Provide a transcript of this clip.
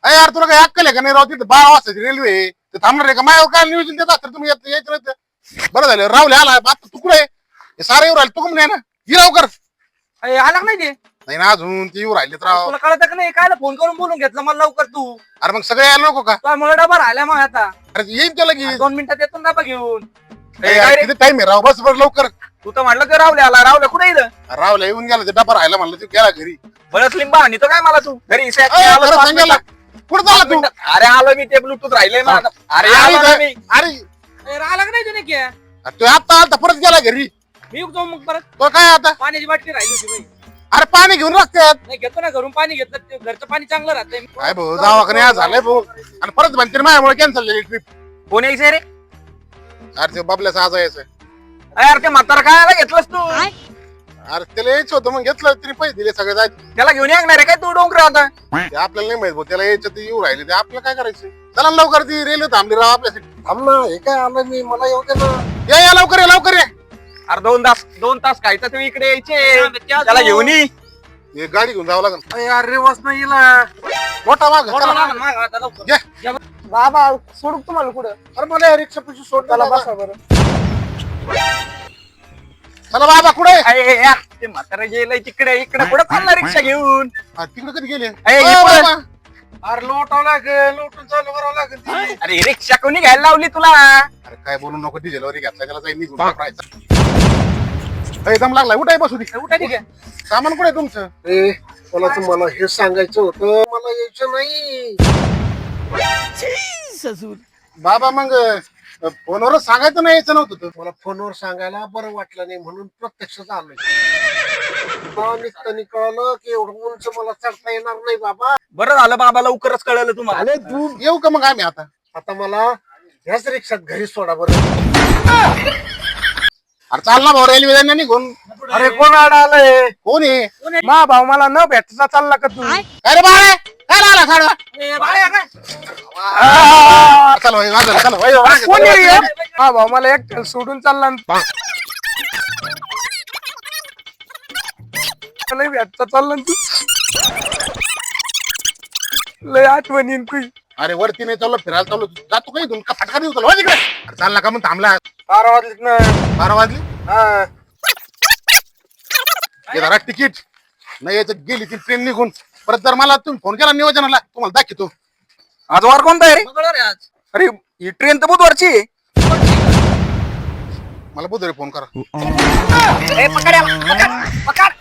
अरे यार तुला काय अक्कल आहे का नाही राव? तिथे 12 वाजताची रेल्वे आहे, ते थांबणार आहे का? माझ्यावर काय नियोजन देतात तर तुम्ही यायचं नाही तर? बरं झालं रावले आला आता तू कुठे हे सारे येऊ राहिले तू कमी नाही ना ये लवकर. आला का नाही ते? नाही ना अजून ते येऊ राहिलेत राव. तुला कळत का नाही? कायला फोन करून बोलून घेतलं मला लवकर तू? अरे मग सगळे यायला नको का? तुला मला डबा राहिला मग आता अरे येईन त्याला की 2 मिनिटात येतो ना डबा घेऊन. काय रे? किती टाइम आहे राव? बस बरं लवकर. तू तर म्हटलं ते रावले आला. रावले कुठे इथं? रावला येऊन गेला ते डबा राहिला म्हणलं तू गेला घरी. बळच लिंबा आणि तो काय मला तू घरी खरं सांगायला कुठं झाला तू? अरे आलो मी ते ब्लूटूथ राहिले माझं. अरे आलो ना मी. अरे आला का नाही तुने क्या? तू आता आलता परत गेला घरी. मी जाऊ मग परत. तो काय आता? पाण्याची बाटली राहिली होती बाई. अरे पाणी घेऊन रस्त्यात. नाही घेतो ना घरून पाणी घेतलं ते घरचं पाणी चांगलं राहतंय. काय भाऊ दवाखाने आज झालंय भाऊ आणि परत म्हणते माझ्यामुळे कॅन्सल झाली ट्रिप. कोण यायचंय रे? अरे ते बाबल्याचा आज यायचं. अरे ते म्हातारा काय घेतलंस तू? अरे त्याला यायचं होतं मग घेतलं तरी पैसे दिले सगळे जायचे. त्याला घेऊन येणार आहे काय तू डोंगर आता? ते आपल्याला नाही माहित भाऊ त्याला यायचं ते येऊ राहिले ते आपल्याला काय करायचं. चला ना लवकर ती रेल्वे थांबली राव आपल्यासाठी. थांब ना हे काय आलं मी मला येऊ दे ना. या लवकर ये लवकर ये. अरे 2 तास खायचं तू इकडे यायचे त्याला घेऊन ये. हे गाडी घेऊन जावं लागेल. अरे वास नाही येला मोठा माग बाबा सोडू तुम्हाला कुठं? अरे मला रिक्षा पैसे सोड त्याला बसा बरं. चला बाबा कुठे ते म्हातारा गेलंय तिकडे इकडे कुठं चालणार रिक्षा घेऊन? तिकडे कधी गेले? अरे लोटावं लागेल लोटून चालू करावं लागेल. अरे रिक्षा कोणी घ्यायला लावली तुला? अरे काय बोलू नको डिझेल वगैरे घेतला त्याला जाईल निघून दम लागला उठाय बसू दे. उठा ठीक आहे. सामान कुठे तुमचं? मला तुम्हाला हे सांगायचं होतं मला यायचं नाही. बाबा मग फोनवरच सांगायचं नाही यायचं नव्हतं तर. मला फोनवर सांगायला बरं वाटलं नाही म्हणून प्रत्यक्षच आलोय. निघतानी कळलं की एवढं उंच मला चढता येणार नाही बाबा. बरं झालं बाबा लवकरच कळलं तुम्हाला. तू येऊ का मग आम्ही आता? आता मला ह्याच रिक्षात घरी सोडा बरं. अरे चाल ना भाऊ रेल्वे जाईन ना निघून. अरे कोण आलाय? कोण आहे? मा भाऊ मला न भेटता चालला का तू? अरे बाळे काय आला साडवा? चला भाई वाजल चला भाई वाजल. हा भाऊ मला एक सोडून चालला लय भेटता चालला तू. लय आठवणी तू. अरे वरती नाही चाललो फिरायला चाललो जातो काही इथून का फटका देऊ तुला वाज इकडे. अरे चाल ना का म्हणून थांबला? 12 वाजलेत ना. 12 वाजली हा हे धरा तिकीट नाही याच्यात गेली ती ट्रेन निघून. परत जर मला तुम्ही फोन केला नियोजनाला तुम्हाला दाखवतो. आज वार कोणता आहे रे? आज अरे ही ट्रेन तर बुधवारची आहे. मला बुधवारी फोन करा. पकड